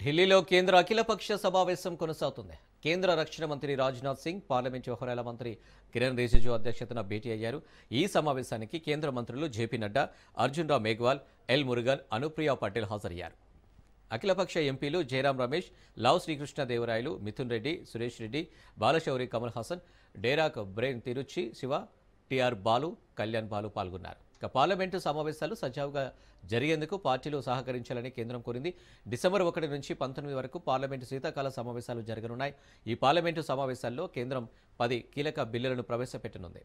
ఢిల్లీలో కేంద్ర అఖిలపక్ష సమావేశం కొనసాగుతుంది. కేంద్ర రక్షణ మంత్రి రాజ్నాథ్ సింగ్, పార్లమెంట్ వ్యవహారాల మంత్రి కిరణ్ రిజిజు అధ్యక్షతన భేటీ అయ్యారు. ఈ సమావేశానికి కేంద్ర మంత్రులు జేపీ నడ్డా, అర్జున్ రామ్ మేఘ్వాల్, ఎల్ మురుగన్, అనుప్రియ పటేల్ హాజరయ్యారు. అఖిలపక్ష ఎంపీలు జయరాం రమేష్, లావ్ శ్రీకృష్ణదేవరాయలు, మిథున్ రెడ్డి, సురేష్ రెడ్డి, బాలశౌరి కమల్ హాసన్, డేరాక్ బ్రెయిన్ తిరుచి శివ, టిఆర్ బాలు, కళ్యాణ్ బాలు పాల్గొన్నారు. పార్లమెంటు సమావేశాలు సజావుగా జరిగేందుకు పార్టీలు సహకరించాలని కేంద్రం కోరింది. డిసెంబర్ 1 నుంచి 19 వరకు పార్లమెంటు శీతాకాల సమావేశాలు జరగనున్నాయి. ఈ పార్లమెంటు సమావేశాల్లో కేంద్రం 10 కీలక బిల్లులను ప్రవేశపెట్టనుంది.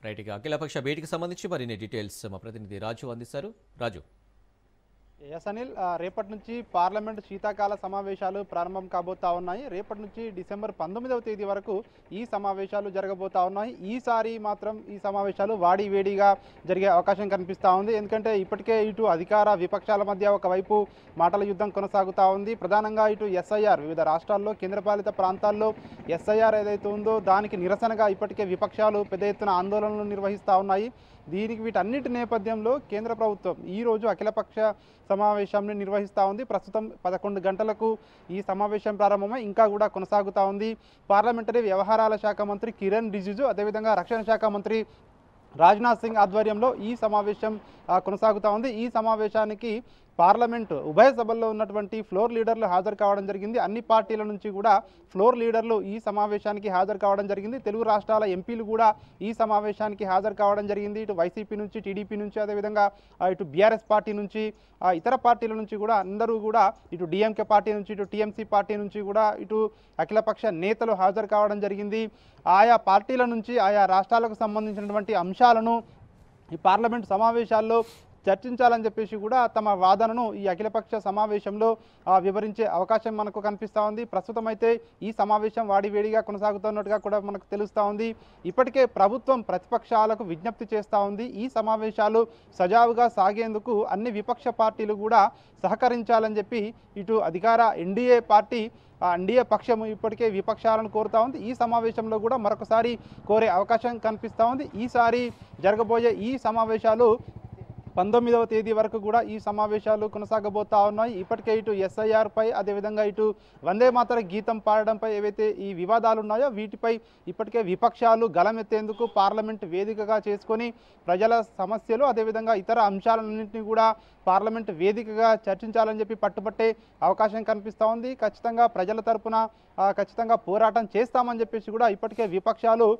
రైట్గా అఖిలపక్ష భేటీకి సంబంధించి మరిన్ని డీటెయిల్స్ మా ప్రతినిధి రాజు అందిస్తారు. రాజు. ఎస్ అనిల్, రేపటి నుంచి పార్లమెంటు శీతాకాల సమావేశాలు ప్రారంభం కాబోతా ఉన్నాయి. రేపటి నుంచి డిసెంబర్ 19వ తేదీ వరకు ఈ సమావేశాలు జరగబోతా ఉన్నాయి. ఈసారి మాత్రం ఈ సమావేశాలు వాడివేడిగా జరిగే అవకాశం కనిపిస్తూ ఉంది. ఎందుకంటే ఇప్పటికే ఇటు అధికార విపక్షాల మధ్య ఒకవైపు మాటల యుద్ధం కొనసాగుతూ ఉంది. ప్రధానంగా ఇటు ఎస్ఐఆర్, వివిధ రాష్ట్రాల్లో కేంద్రపాలిత ప్రాంతాల్లో ఎస్ఐఆర్ ఏదైతే ఉందో దానికి నిరసనగా ఇప్పటికే విపక్షాలు పెద్ద ఎత్తున ఆందోళనలు నిర్వహిస్తూ ఉన్నాయి. వీటన్నిటి నేపథ్యంలో కేంద్ర ప్రభుత్వం ఈరోజు అఖిలపక్ష సమావేశాన్ని నిర్వహిస్తూ ఉంది. ప్రస్తుతం 11 గంటలకు ఈ సమావేశం ప్రారంభమై ఇంకా కూడా కొనసాగుతూ ఉంది. పార్లమెంటరీ వ్యవహారాల శాఖ మంత్రి కిరణ్ రిజిజు, అదేవిధంగా రక్షణ శాఖ మంత్రి రాజ్నాథ్ సింగ్ ఆధ్వర్యంలో ఈ సమావేశం కొనసాగుతూ ఉంది. ఈ సమావేశానికి పార్లమెంటు ఉభయ సభల్లో ఉన్నటువంటి ఫ్లోర్ లీడర్లు హాజరు కావడం జరిగింది. అన్ని పార్టీల నుంచి కూడా ఫ్లోర్ లీడర్లు ఈ సమావేశానికి హాజరు కావడం జరిగింది. తెలుగు రాష్ట్రాల ఎంపీలు కూడా ఈ సమావేశానికి హాజరు కావడం జరిగింది. ఇటు వైసీపీ నుంచి, టీడీపీ నుంచి, అదేవిధంగా ఇటు బీఆర్ఎస్ పార్టీ నుంచి, ఇతర పార్టీల నుంచి కూడా అందరూ కూడా, ఇటు డిఎంకే పార్టీ నుంచి, ఇటు టీఎంసీ పార్టీ నుంచి కూడా ఇటు అఖిలపక్ష నేతలు హాజరు కావడం జరిగింది. ఆయా పార్టీల నుంచి ఆయా రాష్ట్రాలకు సంబంధించినటువంటి అంశాలను ఈ పార్లమెంటు సమావేశాల్లో చర్చించాలని చెప్పేసి కూడా తమ వాదనను ఈ అఖిలపక్ష సమావేశంలో వివరించే అవకాశం మనకు కనిపిస్తూ ఉంది. ప్రస్తుతం అయితే ఈ సమావేశం వాడివేడిగా కొనసాగుతున్నట్టుగా కూడా మనకు తెలుస్తూ ఉంది. ఇప్పటికే ప్రభుత్వం ప్రతిపక్షాలకు విజ్ఞప్తి చేస్తూ ఉంది. ఈ సమావేశాలు సజావుగా సాగేందుకు అన్ని విపక్ష పార్టీలు కూడా సహకరించాలని చెప్పి ఇటు అధికార ఎన్డీఏ పార్టీ, ఎన్డీఏ పక్షం ఇప్పటికే విపక్షాలను కోరుతూ ఉంది. ఈ సమావేశంలో కూడా మరొకసారి కోరే అవకాశం కనిపిస్తూ ఉంది. ఈసారి జరగబోయే ఈ సమావేశాలు 19వ తేదీ వరకు కూడా ఈ సమావేశాలు కొనసాగబోతా ఉన్నాయి. ఇప్పటికే ఇటు ఎస్ఐఆర్ పై, అదేవిధంగా ఇటు వందే మాతర గీతం పాడడంపై ఏవైతే ఈ వివాదాలు ఉన్నాయో వీటిపై ఇప్పటికే విపక్షాలు గలమెత్తేందుకు పార్లమెంట్ వేదికగా చేసుకొని ప్రజల సమస్యలు, అదేవిధంగా ఇతర అంశాలన్నింటినీ కూడా పార్లమెంట్ వేదికగా చర్చించాలని చెప్పి పట్టుబట్టే అవకాశం కనిపిస్తూ ఉంది. ఖచ్చితంగా ప్రజల తరపున ఖచ్చితంగా పోరాటం చేస్తామని చెప్పేసి కూడా ఇప్పటికే విపక్షాలు